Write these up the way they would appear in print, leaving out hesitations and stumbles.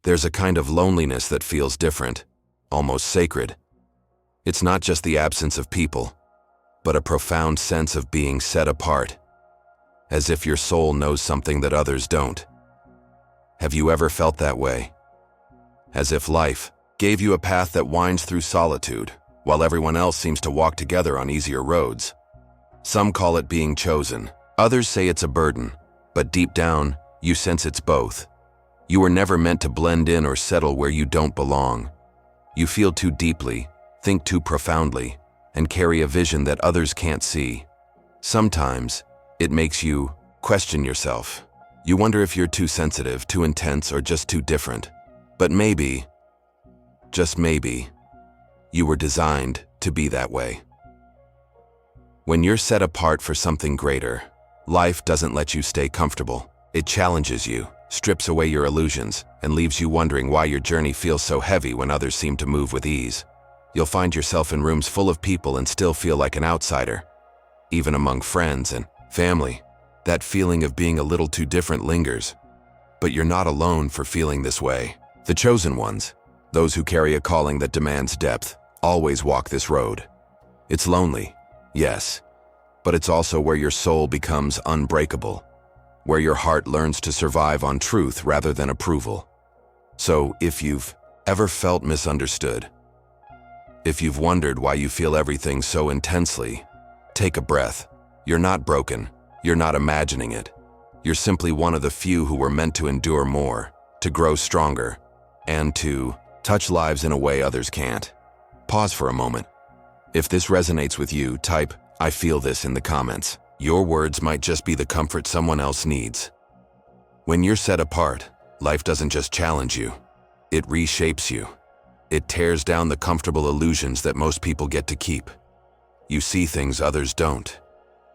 There's a kind of loneliness that feels different, almost sacred. It's not just the absence of people, but a profound sense of being set apart, as if your soul knows something that others don't. Have you ever felt that way? As if life gave you a path that winds through solitude, while everyone else seems to walk together on easier roads. Some call it being chosen, others say it's a burden, but deep down, you sense it's both. You were never meant to blend in or settle where you don't belong. You feel too deeply, think too profoundly, and carry a vision that others can't see. Sometimes, it makes you question yourself. You wonder if you're too sensitive, too intense, or just too different. But maybe, just maybe, you were designed to be that way. When you're set apart for something greater, life doesn't let you stay comfortable. It challenges you, strips away your illusions, and leaves you wondering why your journey feels so heavy when others seem to move with ease. You'll find yourself in rooms full of people and still feel like an outsider. Even among friends and family, that feeling of being a little too different lingers. But you're not alone for feeling this way. The chosen ones, those who carry a calling that demands depth, always walk this road. It's lonely, yes, but it's also where your soul becomes unbreakable, where your heart learns to survive on truth rather than approval. So, if you've ever felt misunderstood, if you've wondered why you feel everything so intensely, take a breath. You're not broken. You're not imagining it. You're simply one of the few who were meant to endure more, to grow stronger, and to touch lives in a way others can't. Pause for a moment. If this resonates with you, type, "I feel this" in the comments. Your words might just be the comfort someone else needs. When you're set apart, life doesn't just challenge you. It reshapes you. It tears down the comfortable illusions that most people get to keep. You see things others don't.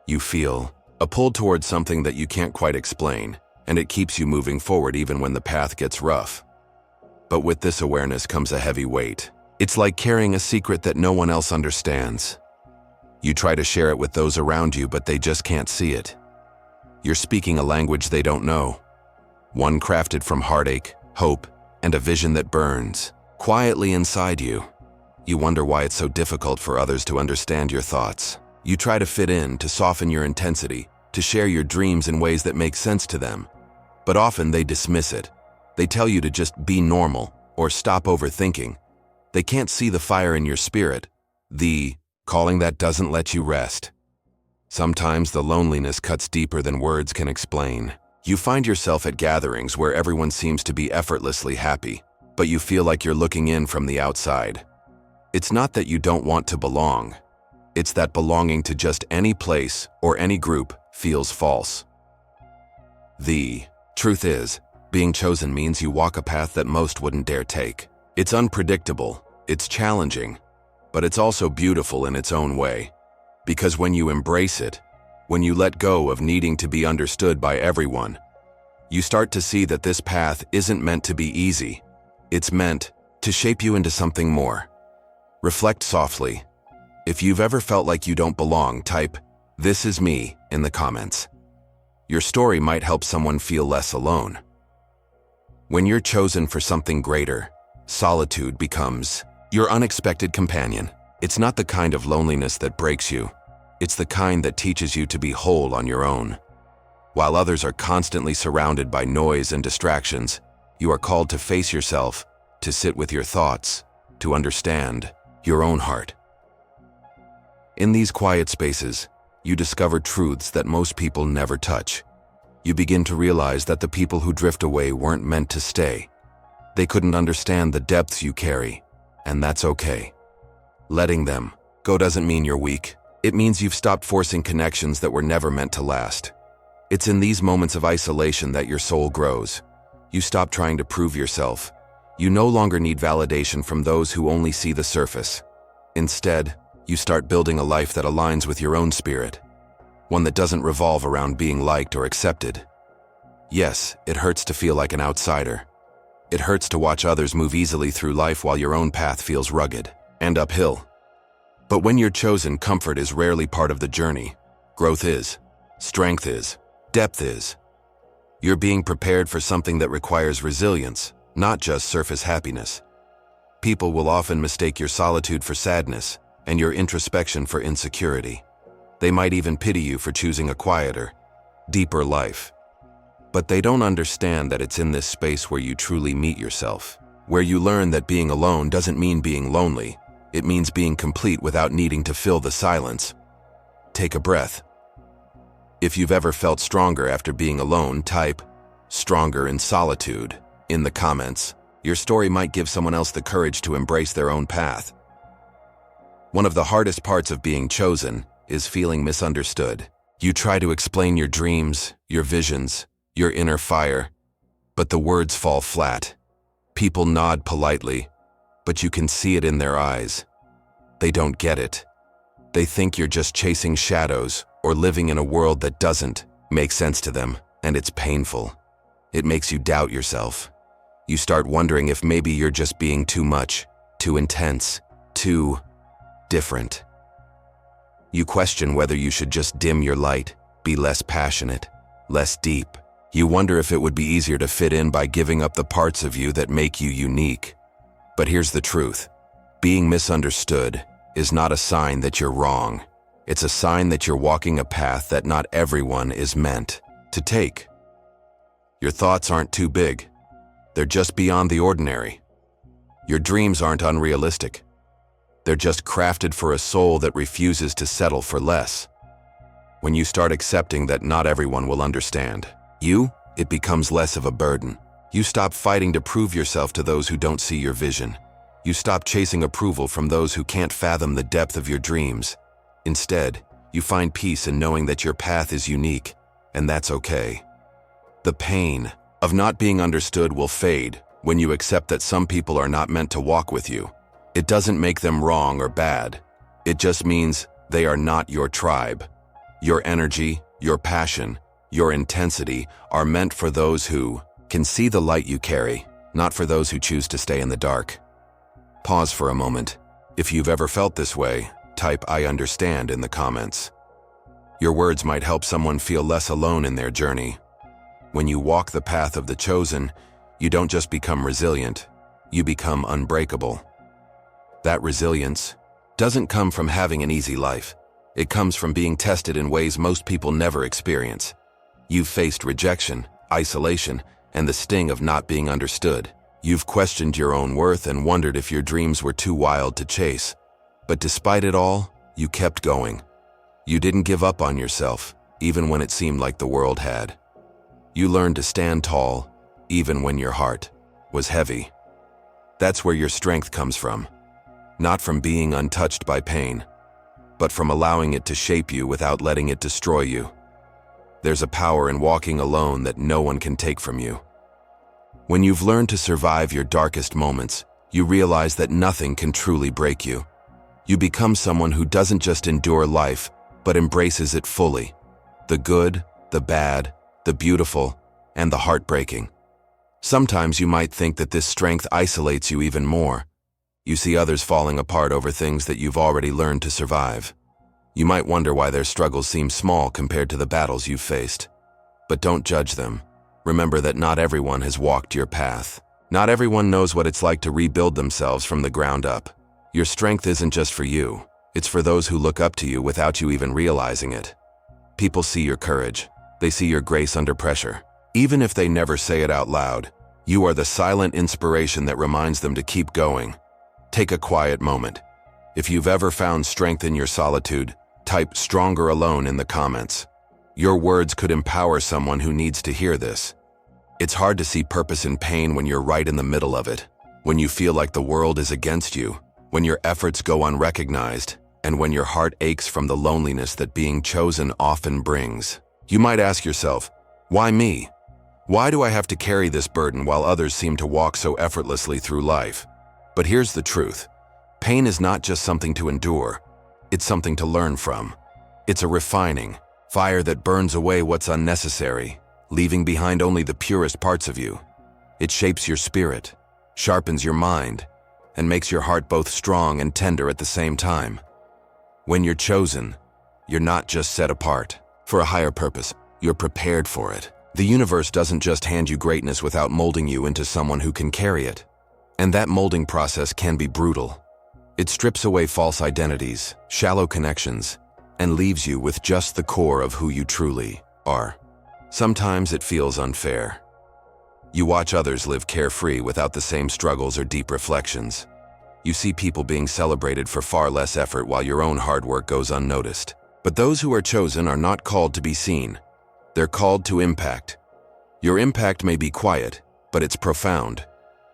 You feel a pull towards something that you can't quite explain, and it keeps you moving forward even when the path gets rough. But with this awareness comes a heavy weight. It's like carrying a secret that no one else understands. You try to share it with those around you, but they just can't see it. You're speaking a language they don't know. One crafted from heartache, hope, and a vision that burns quietly inside you. You wonder why it's so difficult for others to understand your thoughts. You try to fit in, to soften your intensity, to share your dreams in ways that make sense to them. But often they dismiss it. They tell you to just be normal or stop overthinking. They can't see the fire in your spirit, the calling that doesn't let you rest. Sometimes the loneliness cuts deeper than words can explain. You find yourself at gatherings where everyone seems to be effortlessly happy, but you feel like you're looking in from the outside. It's not that you don't want to belong. It's that belonging to just any place or any group feels false. The truth is, being chosen means you walk a path that most wouldn't dare take. It's unpredictable, it's challenging, but it's also beautiful in its own way. Because when you embrace it, when you let go of needing to be understood by everyone, you start to see that this path isn't meant to be easy. It's meant to shape you into something more. Reflect softly. If you've ever felt like you don't belong, type, "This is me" in the comments. Your story might help someone feel less alone. When you're chosen for something greater, solitude becomes your unexpected companion. It's not the kind of loneliness that breaks you. It's the kind that teaches you to be whole on your own. While others are constantly surrounded by noise and distractions, you are called to face yourself, to sit with your thoughts, to understand your own heart. In these quiet spaces, you discover truths that most people never touch. You begin to realize that the people who drift away weren't meant to stay. They couldn't understand the depths you carry, and that's okay. Letting them go doesn't mean you're weak. It means you've stopped forcing connections that were never meant to last. It's in these moments of isolation that your soul grows. You stop trying to prove yourself. You no longer need validation from those who only see the surface. Instead, you start building a life that aligns with your own spirit, one that doesn't revolve around being liked or accepted. Yes, it hurts to feel like an outsider. It hurts to watch others move easily through life while your own path feels rugged and uphill. But when you're chosen, comfort is rarely part of the journey. Growth is. Strength is. Depth is. You're being prepared for something that requires resilience, not just surface happiness. People will often mistake your solitude for sadness and your introspection for insecurity. They might even pity you for choosing a quieter, deeper life. But they don't understand that it's in this space where you truly meet yourself, where you learn that being alone doesn't mean being lonely. It means being complete without needing to fill the silence. Take a breath. If you've ever felt stronger after being alone, type "stronger in solitude" in the comments. Your story might give someone else the courage to embrace their own path. One of the hardest parts of being chosen is feeling misunderstood. You try to explain your dreams, your visions, your inner fire, but the words fall flat. People nod politely, but you can see it in their eyes. They don't get it. They think you're just chasing shadows or living in a world that doesn't make sense to them, and it's painful. It makes you doubt yourself. You start wondering if maybe you're just being too much, too intense, too different. You question whether you should just dim your light, be less passionate, less deep. You wonder if it would be easier to fit in by giving up the parts of you that make you unique. But here's the truth. Being misunderstood is not a sign that you're wrong. It's a sign that you're walking a path that not everyone is meant to take. Your thoughts aren't too big. They're just beyond the ordinary. Your dreams aren't unrealistic. They're just crafted for a soul that refuses to settle for less. When you start accepting that not everyone will understand you, it becomes less of a burden. You stop fighting to prove yourself to those who don't see your vision. You stop chasing approval from those who can't fathom the depth of your dreams. Instead, you find peace in knowing that your path is unique, and that's okay. The pain of not being understood will fade when you accept that some people are not meant to walk with you. It doesn't make them wrong or bad. It just means they are not your tribe. Your energy, your passion, your intensity are meant for those who can see the light you carry, not for those who choose to stay in the dark. Pause for a moment. If you've ever felt this way, type "I understand" in the comments. Your words might help someone feel less alone in their journey. When you walk the path of the chosen, you don't just become resilient, you become unbreakable. That resilience doesn't come from having an easy life. It comes from being tested in ways most people never experience. You've faced rejection, isolation, and the sting of not being understood. You've questioned your own worth and wondered if your dreams were too wild to chase. But despite it all, you kept going. You didn't give up on yourself, even when it seemed like the world had. You learned to stand tall, even when your heart was heavy. That's where your strength comes from. Not from being untouched by pain, but from allowing it to shape you without letting it destroy you. There's a power in walking alone that no one can take from you. When you've learned to survive your darkest moments, you realize that nothing can truly break you. You become someone who doesn't just endure life, but embraces it fully. The good, the bad, the beautiful, and the heartbreaking. Sometimes you might think that this strength isolates you even more. You see others falling apart over things that you've already learned to survive. You might wonder why their struggles seem small compared to the battles you've faced. But don't judge them. Remember that not everyone has walked your path. Not everyone knows what it's like to rebuild themselves from the ground up. Your strength isn't just for you. It's for those who look up to you without you even realizing it. People see your courage. They see your grace under pressure. Even if they never say it out loud, you are the silent inspiration that reminds them to keep going. Take a quiet moment. If you've ever found strength in your solitude, type "stronger alone" in the comments. Your words could empower someone who needs to hear this. It's hard to see purpose in pain when you're right in the middle of it, when you feel like the world is against you, when your efforts go unrecognized, and when your heart aches from the loneliness that being chosen often brings. You might ask yourself, why me? Why do I have to carry this burden while others seem to walk so effortlessly through life? But here's the truth. Pain is not just something to endure. It's something to learn from. It's a refining fire that burns away what's unnecessary, leaving behind only the purest parts of you. It shapes your spirit, sharpens your mind, and makes your heart both strong and tender at the same time. When you're chosen, you're not just set apart for a higher purpose. You're prepared for it. The universe doesn't just hand you greatness without molding you into someone who can carry it. And that molding process can be brutal. It strips away false identities, shallow connections, and leaves you with just the core of who you truly are. Sometimes it feels unfair. You watch others live carefree without the same struggles or deep reflections. You see people being celebrated for far less effort while your own hard work goes unnoticed. But those who are chosen are not called to be seen. They're called to impact. Your impact may be quiet, but it's profound.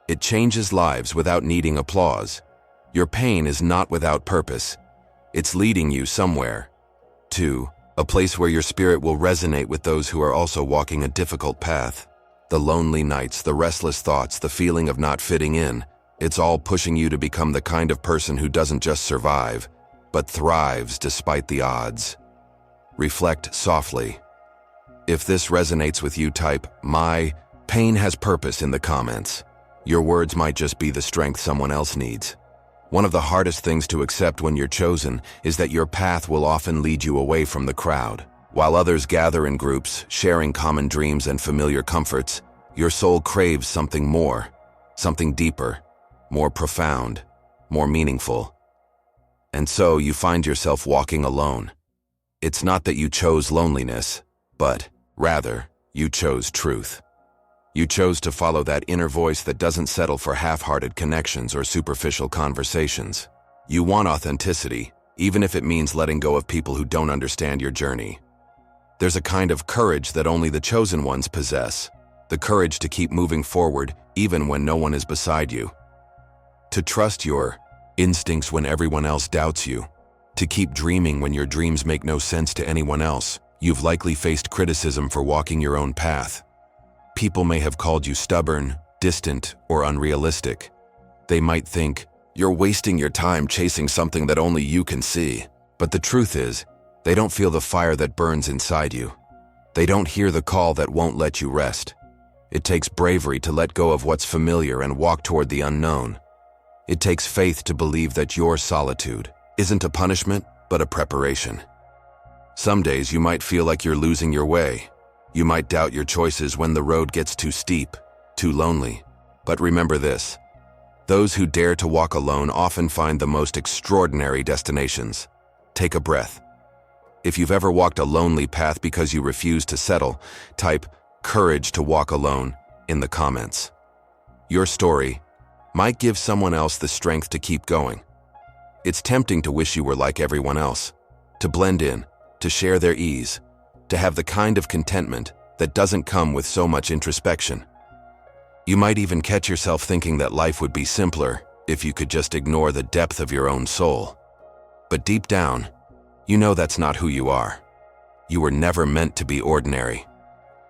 It changes lives without needing applause. Your pain is not without purpose. It's leading you somewhere. To a place where your spirit will resonate with those who are also walking a difficult path. The lonely nights, the restless thoughts, the feeling of not fitting in, it's all pushing you to become the kind of person who doesn't just survive, but thrives despite the odds. Reflect softly. If this resonates with you, type, "My pain has purpose" in the comments. Your words might just be the strength someone else needs. One of the hardest things to accept when you're chosen is that your path will often lead you away from the crowd. While others gather in groups, sharing common dreams and familiar comforts, your soul craves something more, something deeper, more profound, more meaningful. And so you find yourself walking alone. It's not that you chose loneliness, but rather, you chose truth. You chose to follow that inner voice that doesn't settle for half-hearted connections or superficial conversations. You want authenticity, even if it means letting go of people who don't understand your journey. There's a kind of courage that only the chosen ones possess, the courage to keep moving forward even when no one is beside you. To trust your instincts when everyone else doubts you. To keep dreaming when your dreams make no sense to anyone else. You've likely faced criticism for walking your own path. People may have called you stubborn, distant, or unrealistic. They might think, "You're wasting your time chasing something that only you can see." But the truth is, they don't feel the fire that burns inside you. They don't hear the call that won't let you rest. It takes bravery to let go of what's familiar and walk toward the unknown. It takes faith to believe that your solitude isn't a punishment, but a preparation. Some days you might feel like you're losing your way. You might doubt your choices when the road gets too steep, too lonely. But remember this: those who dare to walk alone often find the most extraordinary destinations. Take a breath. If you've ever walked a lonely path because you refuse to settle, type "courage to walk alone" in the comments. Your story might give someone else the strength to keep going. It's tempting to wish you were like everyone else, to blend in, to share their ease, to have the kind of contentment that doesn't come with so much introspection. You might even catch yourself thinking that life would be simpler if you could just ignore the depth of your own soul. But deep down, you know that's not who you are. You were never meant to be ordinary.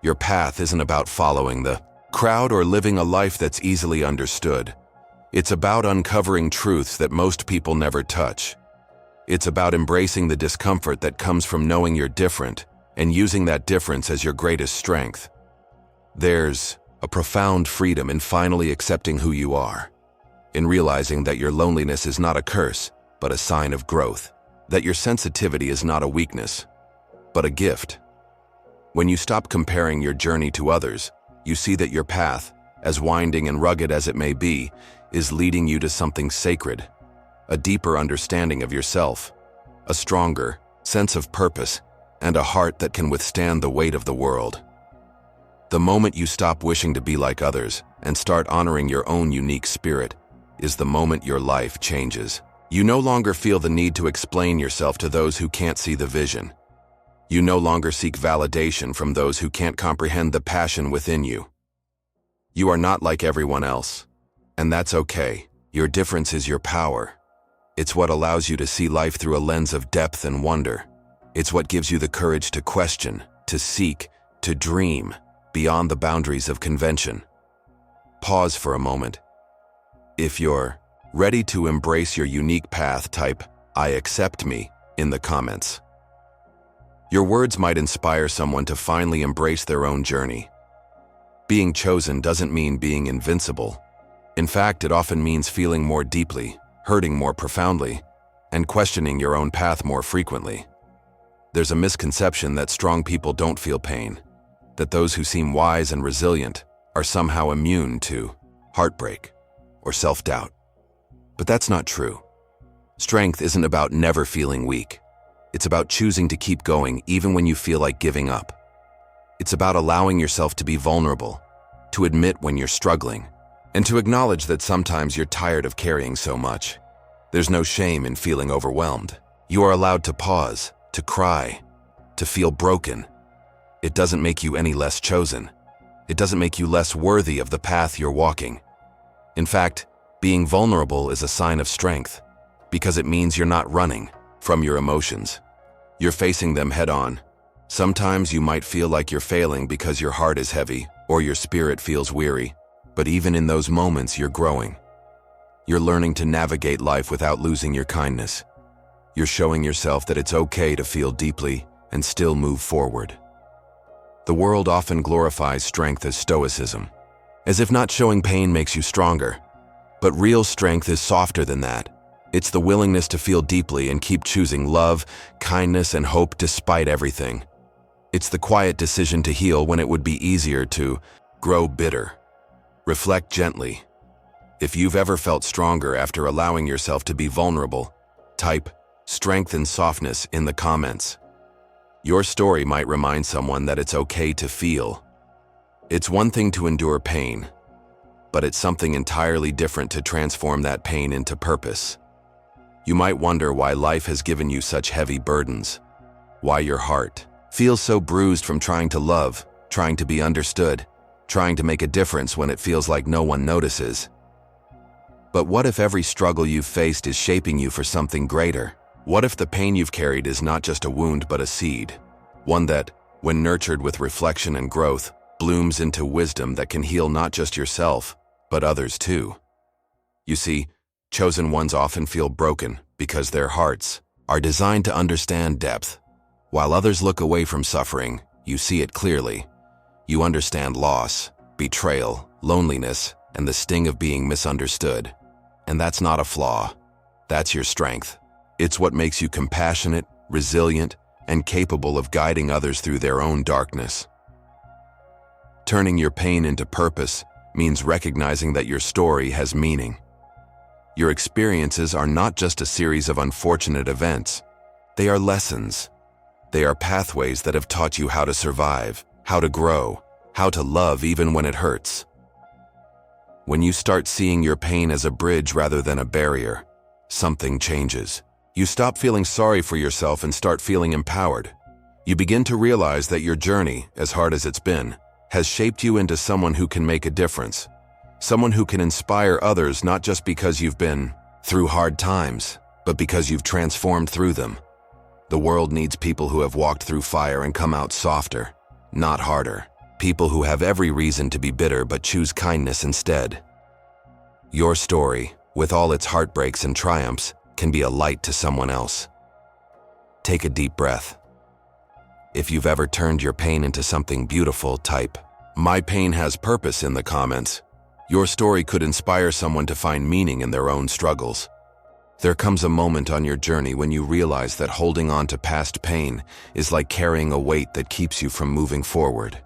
Your path isn't about following the crowd or living a life that's easily understood. It's about uncovering truths that most people never touch. It's about embracing the discomfort that comes from knowing you're different and using that difference as your greatest strength. There's a profound freedom in finally accepting who you are, in realizing that your loneliness is not a curse, but a sign of growth, that your sensitivity is not a weakness, but a gift. When you stop comparing your journey to others, you see that your path, as winding and rugged as it may be, is leading you to something sacred, a deeper understanding of yourself, a stronger sense of purpose, and a heart that can withstand the weight of the world. The moment you stop wishing to be like others and start honoring your own unique spirit is the moment your life changes. You no longer feel the need to explain yourself to those who can't see the vision. You no longer seek validation from those who can't comprehend the passion within you. You are not like everyone else, and that's okay. Your difference is your power. It's what allows you to see life through a lens of depth and wonder. It's what gives you the courage to question, to seek, to dream beyond the boundaries of convention. Pause for a moment. If you're ready to embrace your unique path, type "I accept me" in the comments. Your words might inspire someone to finally embrace their own journey. Being chosen doesn't mean being invincible. In fact, it often means feeling more deeply, hurting more profoundly, and questioning your own path more frequently. There's a misconception that strong people don't feel pain. that those who seem wise and resilient are somehow immune to heartbreak or self-doubt. But that's not true. Strength isn't about never feeling weak. It's about choosing to keep going even when you feel like giving up. It's about allowing yourself to be vulnerable, to admit when you're struggling, and to acknowledge that sometimes you're tired of carrying so much. There's no shame in feeling overwhelmed. You are allowed to pause, to cry, to feel broken. It doesn't make you any less chosen. It doesn't make you less worthy of the path you're walking. In fact, being vulnerable is a sign of strength, because it means you're not running from your emotions. You're facing them head on. Sometimes you might feel like you're failing because your heart is heavy or your spirit feels weary, but even in those moments you're growing. You're learning to navigate life without losing your kindness. You're showing yourself that it's okay to feel deeply and still move forward. The world often glorifies strength as stoicism, as if not showing pain makes you stronger. But real strength is softer than that. It's the willingness to feel deeply and keep choosing love, kindness, and hope despite everything. It's the quiet decision to heal when it would be easier to grow bitter. Reflect gently. If you've ever felt stronger after allowing yourself to be vulnerable, type strength and softness in the comments. Your story might remind someone that it's okay to feel. It's one thing to endure pain, but it's something entirely different to transform that pain into purpose. You might wonder why life has given you such heavy burdens, why your heart feels so bruised from trying to love, trying to be understood, trying to make a difference when it feels like no one notices. But what if every struggle you've faced is shaping you for something greater? What if the pain you've carried is not just a wound but a seed, one that, when nurtured with reflection and growth, blooms into wisdom that can heal not just yourself, but others too? You see, chosen ones often feel broken because their hearts are designed to understand depth. While others look away from suffering, you see it clearly. You understand loss, betrayal, loneliness, and the sting of being misunderstood. And that's not a flaw. That's your strength. It's what makes you compassionate, resilient, and capable of guiding others through their own darkness. Turning your pain into purpose means recognizing that your story has meaning. Your experiences are not just a series of unfortunate events. They are lessons. They are pathways that have taught you how to survive, how to grow, how to love even when it hurts. When you start seeing your pain as a bridge rather than a barrier, something changes. You stop feeling sorry for yourself and start feeling empowered. You begin to realize that your journey, as hard as it's been, has shaped you into someone who can make a difference. Someone who can inspire others not just because you've been through hard times, but because you've transformed through them. The world needs people who have walked through fire and come out softer, not harder. People who have every reason to be bitter but choose kindness instead. Your story, with all its heartbreaks and triumphs, can be a light to someone else. Take a deep breath. If you've ever turned your pain into something beautiful, type, "My pain has purpose" in the comments. Your story could inspire someone to find meaning in their own struggles. There comes a moment on your journey when you realize that holding on to past pain is like carrying a weight that keeps you from moving forward.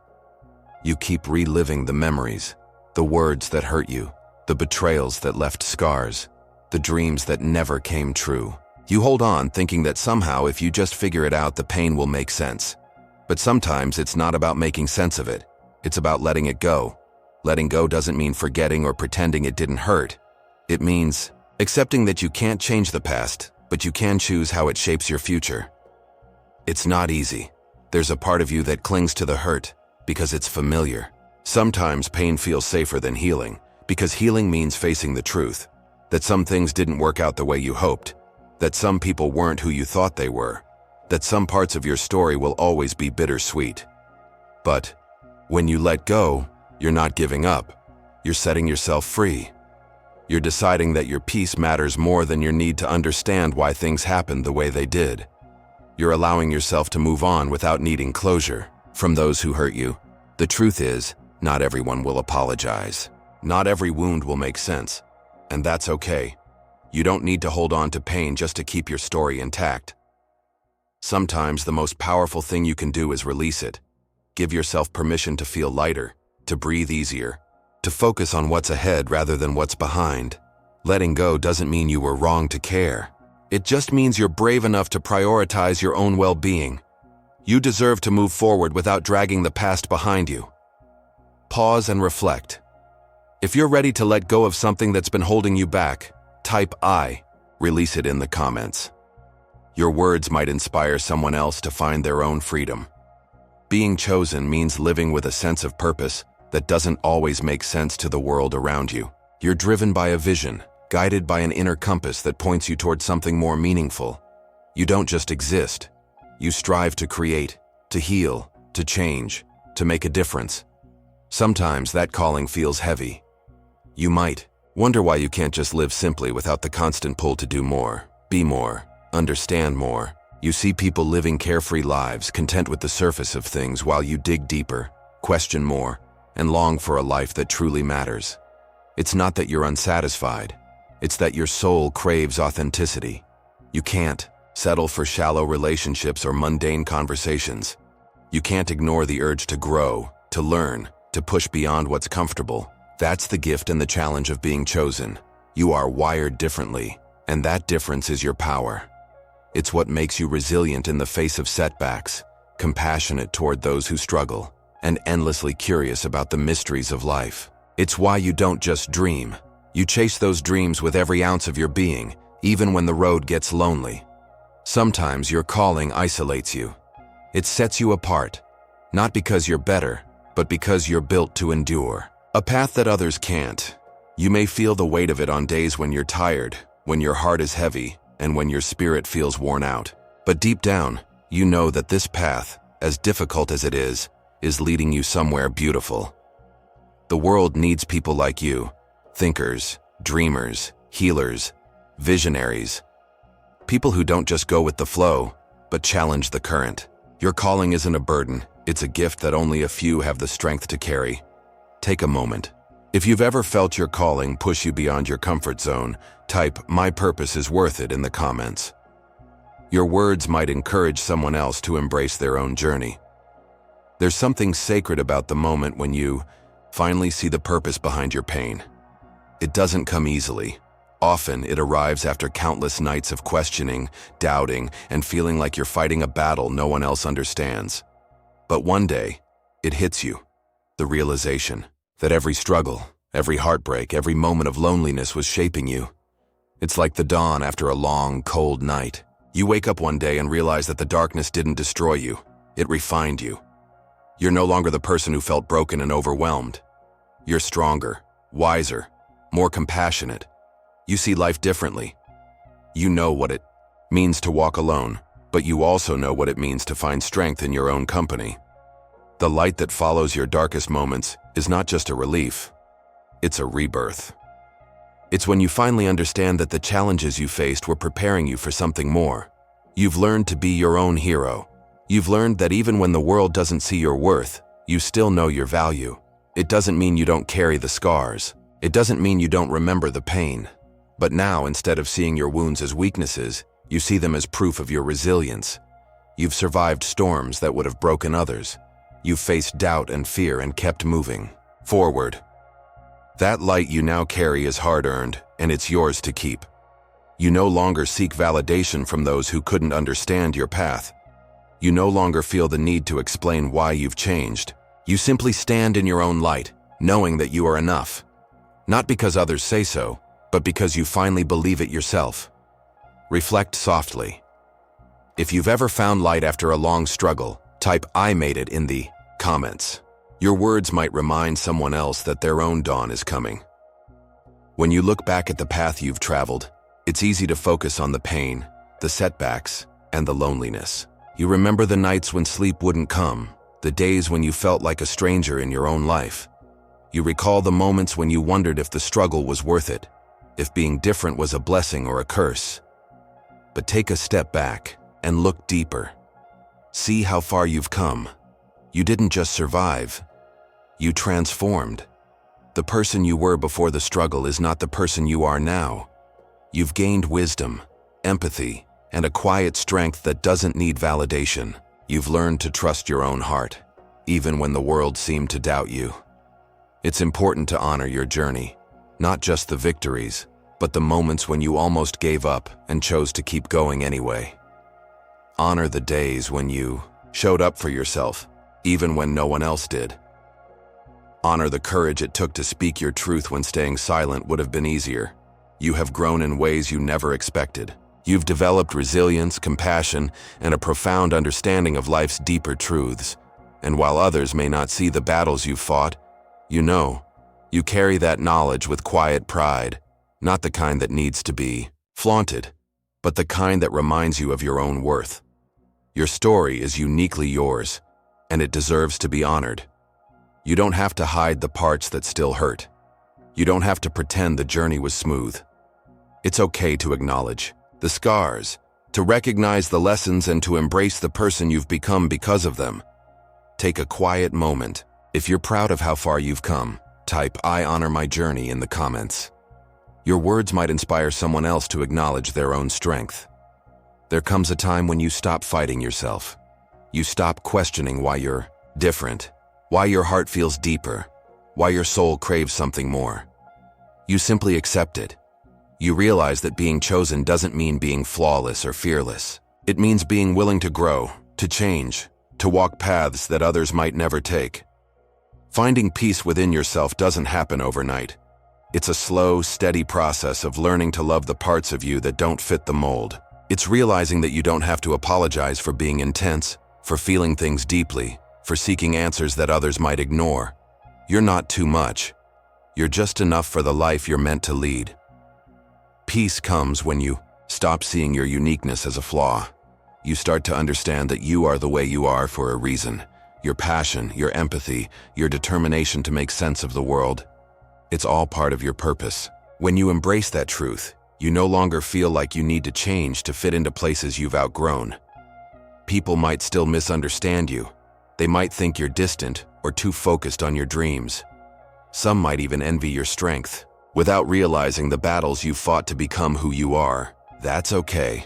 You keep reliving the memories, the words that hurt you, the betrayals that left scars, the dreams that never came true. You hold on thinking that somehow if you just figure it out, the pain will make sense. But sometimes it's not about making sense of it. It's about letting it go. Letting go doesn't mean forgetting or pretending it didn't hurt. It means accepting that you can't change the past, but you can choose how it shapes your future. It's not easy. There's a part of you that clings to the hurt because it's familiar. Sometimes pain feels safer than healing, because healing means facing the truth, that some things didn't work out the way you hoped, that some people weren't who you thought they were, that some parts of your story will always be bittersweet. But when you let go, you're not giving up. You're setting yourself free. You're deciding that your peace matters more than your need to understand why things happened the way they did. You're allowing yourself to move on without needing closure from those who hurt you. The truth is, not everyone will apologize. Not every wound will make sense, and that's okay. You don't need to hold on to pain just to keep your story intact. Sometimes the most powerful thing you can do is release it. Give yourself permission to feel lighter, to breathe easier, to focus on what's ahead rather than what's behind. Letting go doesn't mean you were wrong to care. It just means you're brave enough to prioritize your own well-being. You deserve to move forward without dragging the past behind you. Pause and reflect. If you're ready to let go of something that's been holding you back, type I, release it in the comments. Your words might inspire someone else to find their own freedom. Being chosen means living with a sense of purpose that doesn't always make sense to the world around you. You're driven by a vision, guided by an inner compass that points you toward something more meaningful. You don't just exist. You strive to create, to heal, to change, to make a difference. Sometimes that calling feels heavy. You might wonder why you can't just live simply without the constant pull to do more, be more, understand more. You see people living carefree lives, content with the surface of things, while you dig deeper, question more, and long for a life that truly matters. It's not that you're unsatisfied. It's that your soul craves authenticity. You can't settle for shallow relationships or mundane conversations. You can't ignore the urge to grow, to learn, to push beyond what's comfortable. That's the gift and the challenge of being chosen. You are wired differently, and that difference is your power. It's what makes you resilient in the face of setbacks, compassionate toward those who struggle, and endlessly curious about the mysteries of life. It's why you don't just dream. You chase those dreams with every ounce of your being, even when the road gets lonely. Sometimes your calling isolates you. It sets you apart, not because you're better, but because you're built to endure. A path that others can't. You may feel the weight of it on days when you're tired, when your heart is heavy, and when your spirit feels worn out. But deep down, you know that this path, as difficult as it is leading you somewhere beautiful. The world needs people like you, thinkers, dreamers, healers, visionaries. People who don't just go with the flow, but challenge the current. Your calling isn't a burden, it's a gift that only a few have the strength to carry. Take a moment. If you've ever felt your calling push you beyond your comfort zone, type "My purpose is worth it" in the comments. Your words might encourage someone else to embrace their own journey. There's something sacred about the moment when you finally see the purpose behind your pain. It doesn't come easily. Often it arrives after countless nights of questioning, doubting, and feeling like you're fighting a battle no one else understands. But one day, it hits you. The realization that every struggle, every heartbreak, every moment of loneliness was shaping you. It's like the dawn after a long, cold night. You wake up one day and realize that the darkness didn't destroy you. It refined you. You're no longer the person who felt broken and overwhelmed. You're stronger, wiser, more compassionate. You see life differently. You know what it means to walk alone, but you also know what it means to find strength in your own company. The light that follows your darkest moments is not just a relief, it's a rebirth. It's when you finally understand that the challenges you faced were preparing you for something more. You've learned to be your own hero. You've learned that even when the world doesn't see your worth, you still know your value. It doesn't mean you don't carry the scars. It doesn't mean you don't remember the pain. But now, instead of seeing your wounds as weaknesses, you see them as proof of your resilience. You've survived storms that would have broken others. You've faced doubt and fear and kept moving forward. That light you now carry is hard-earned, and it's yours to keep. You no longer seek validation from those who couldn't understand your path. You no longer feel the need to explain why you've changed. You simply stand in your own light, knowing that you are enough. Not because others say so, but because you finally believe it yourself. Reflect softly. If you've ever found light after a long struggle, type "I made it" in the comments. Your words might remind someone else that their own dawn is coming. When you look back at the path you've traveled, it's easy to focus on the pain, the setbacks, and the loneliness. You remember the nights when sleep wouldn't come, the days when you felt like a stranger in your own life. You recall the moments when you wondered if the struggle was worth it, if being different was a blessing or a curse. But take a step back and look deeper. See how far you've come. You didn't just survive, you transformed. The person you were before the struggle is not the person you are now. You've gained wisdom, empathy, and a quiet strength that doesn't need validation. You've learned to trust your own heart, even when the world seemed to doubt you. It's important to honor your journey, not just the victories, but the moments when you almost gave up and chose to keep going anyway. Honor the days when you showed up for yourself, even when no one else did. Honor the courage it took to speak your truth when staying silent would have been easier. You have grown in ways you never expected. You've developed resilience, compassion, and a profound understanding of life's deeper truths. And while others may not see the battles you've fought, you carry that knowledge with quiet pride, not the kind that needs to be flaunted, but the kind that reminds you of your own worth. Your story is uniquely yours, and it deserves to be honored. You don't have to hide the parts that still hurt. You don't have to pretend the journey was smooth. It's okay to acknowledge the scars, to recognize the lessons, and to embrace the person you've become because of them. Take a quiet moment. If you're proud of how far you've come, type "I honor my journey" in the comments. Your words might inspire someone else to acknowledge their own strength. There comes a time when you stop fighting yourself. You stop questioning why you're different, why your heart feels deeper, why your soul craves something more. You simply accept it. You realize that being chosen doesn't mean being flawless or fearless. It means being willing to grow, to change, to walk paths that others might never take. Finding peace within yourself doesn't happen overnight. It's a slow, steady process of learning to love the parts of you that don't fit the mold. It's realizing that you don't have to apologize for being intense, for feeling things deeply, for seeking answers that others might ignore. You're not too much. You're just enough for the life you're meant to lead. Peace comes when you stop seeing your uniqueness as a flaw. You start to understand that you are the way you are for a reason. Your passion, your empathy, your determination to make sense of the world. It's all part of your purpose. When you embrace that truth, you no longer feel like you need to change to fit into places you've outgrown. People might still misunderstand you. They might think you're distant or too focused on your dreams. Some might even envy your strength, without realizing the battles you've fought to become who you are. That's okay.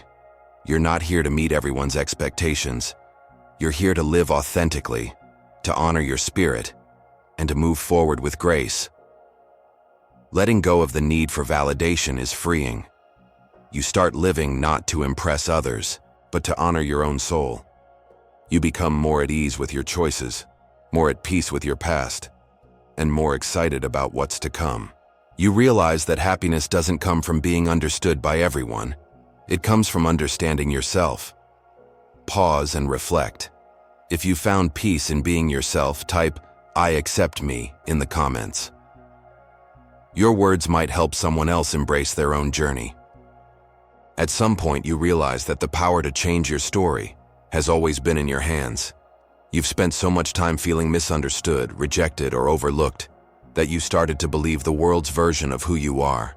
You're not here to meet everyone's expectations. You're here to live authentically, to honor your spirit, and to move forward with grace. Letting go of the need for validation is freeing. You start living not to impress others, but to honor your own soul. You become more at ease with your choices, more at peace with your past, and more excited about what's to come. You realize that happiness doesn't come from being understood by everyone. It comes from understanding yourself. Pause and reflect. If you found peace in being yourself, type "I accept me" in the comments. Your words might help someone else embrace their own journey. At some point, you realize that the power to change your story has always been in your hands. You've spent so much time feeling misunderstood, rejected, or overlooked that you started to believe the world's version of who you are.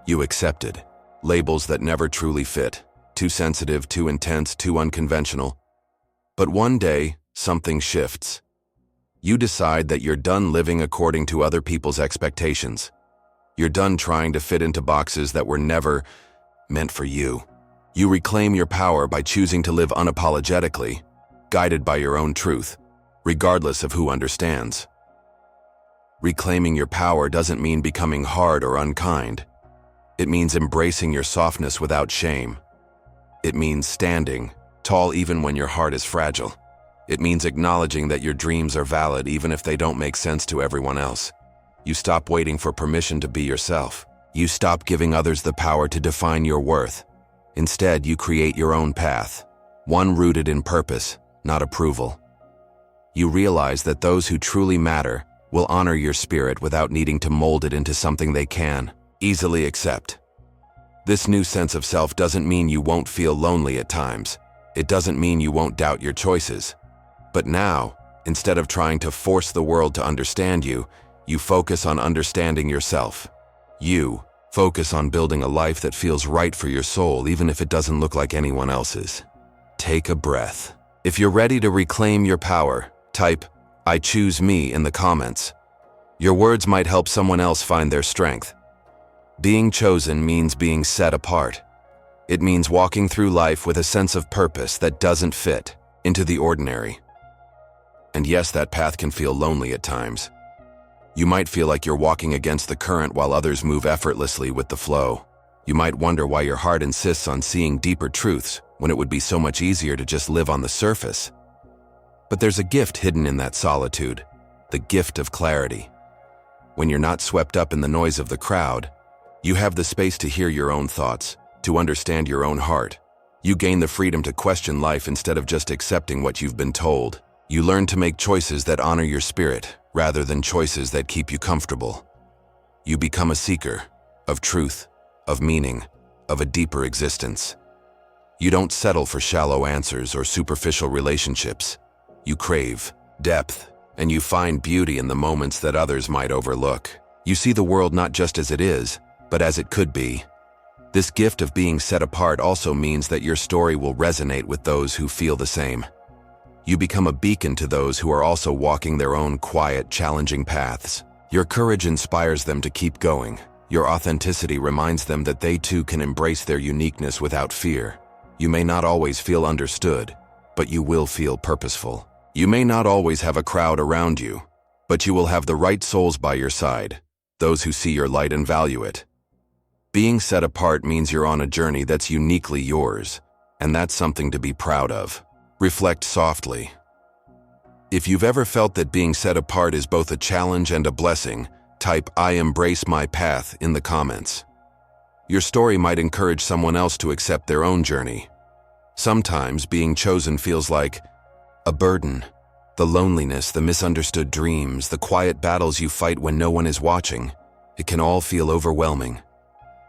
You accepted labels that never truly fit, too sensitive, too intense, too unconventional. But one day, something shifts. You decide that you're done living according to other people's expectations. You're done trying to fit into boxes that were never meant for you. You reclaim your power by choosing to live unapologetically, guided by your own truth, regardless of who understands. Reclaiming your power doesn't mean becoming hard or unkind. It means embracing your softness without shame. It means standing tall even when your heart is fragile. It means acknowledging that your dreams are valid even if they don't make sense to everyone else. You stop waiting for permission to be yourself. You stop giving others the power to define your worth. Instead, you create your own path, one rooted in purpose, not approval. You realize that those who truly matter will honor your spirit without needing to mold it into something they can easily accept. This new sense of self doesn't mean you won't feel lonely at times. It doesn't mean you won't doubt your choices. But now, instead of trying to force the world to understand you, you focus on understanding yourself. You focus on building a life that feels right for your soul, even if it doesn't look like anyone else's. Take a breath. If you're ready to reclaim your power, type "I choose me" in the comments. Your words might help someone else find their strength. Being chosen means being set apart. It means walking through life with a sense of purpose that doesn't fit into the ordinary. And yes, that path can feel lonely at times. You might feel like you're walking against the current while others move effortlessly with the flow. You might wonder why your heart insists on seeing deeper truths when it would be so much easier to just live on the surface. But there's a gift hidden in that solitude, the gift of clarity. When you're not swept up in the noise of the crowd, you have the space to hear your own thoughts, to understand your own heart. You gain the freedom to question life instead of just accepting what you've been told. You learn to make choices that honor your spirit, rather than choices that keep you comfortable. You become a seeker of truth, of meaning, of a deeper existence. You don't settle for shallow answers or superficial relationships. You crave depth, and you find beauty in the moments that others might overlook. You see the world not just as it is, but as it could be. This gift of being set apart also means that your story will resonate with those who feel the same. You become a beacon to those who are also walking their own quiet, challenging paths. Your courage inspires them to keep going. Your authenticity reminds them that they too can embrace their uniqueness without fear. You may not always feel understood, but you will feel purposeful. You may not always have a crowd around you, but you will have the right souls by your side, those who see your light and value it. Being set apart means you're on a journey that's uniquely yours, and that's something to be proud of. Reflect softly. If you've ever felt that being set apart is both a challenge and a blessing, type "I embrace my path" in the comments. Your story might encourage someone else to accept their own journey. Sometimes being chosen feels like a burden. The loneliness, the misunderstood dreams, the quiet battles you fight when no one is watching, it can all feel overwhelming.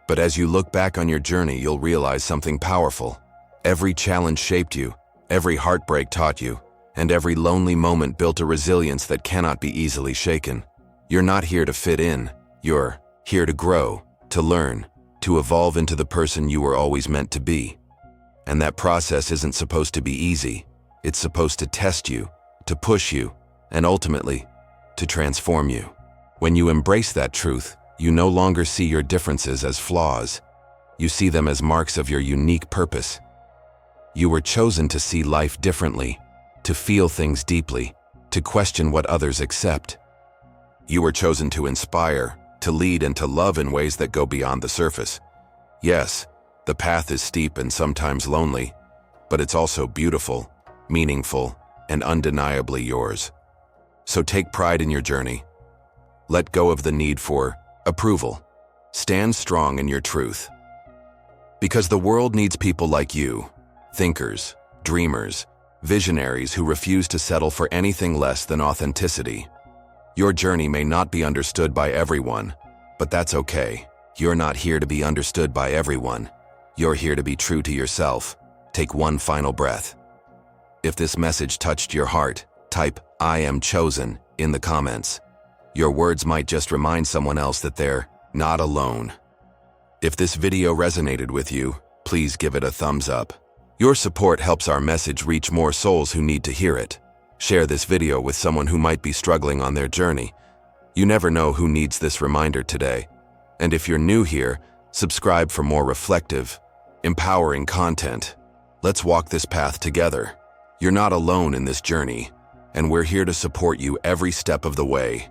But as you look back on your journey, you'll realize something powerful. Every challenge shaped you, every heartbreak taught you, and every lonely moment built a resilience that cannot be easily shaken. You're not here to fit in. You're here to grow, to learn, to evolve into the person you were always meant to be. And that process isn't supposed to be easy. It's supposed to test you, to push you, and ultimately, to transform you. When you embrace that truth, you no longer see your differences as flaws. You see them as marks of your unique purpose. You were chosen to see life differently, to feel things deeply, to question what others accept. You were chosen to inspire, to lead, and to love in ways that go beyond the surface. Yes, the path is steep and sometimes lonely, but it's also beautiful, meaningful, and undeniably yours. So take pride in your journey. Let go of the need for approval. Stand strong in your truth. Because the world needs people like you, thinkers, dreamers, visionaries who refuse to settle for anything less than authenticity. Your journey may not be understood by everyone, but that's okay. You're not here to be understood by everyone. You're here to be true to yourself. Take one final breath. If this message touched your heart, type "I am chosen" in the comments. Your words might just remind someone else that they're not alone. If this video resonated with you, please give it a thumbs up. Your support helps our message reach more souls who need to hear it. Share this video with someone who might be struggling on their journey. You never know who needs this reminder today. And if you're new here, subscribe for more reflective, empowering content. Let's walk this path together. You're not alone in this journey, and we're here to support you every step of the way.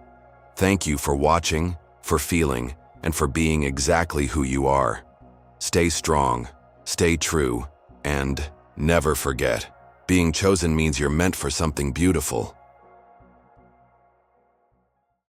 Thank you for watching, for feeling, and for being exactly who you are. Stay strong, stay true, and never forget, being chosen means you're meant for something beautiful.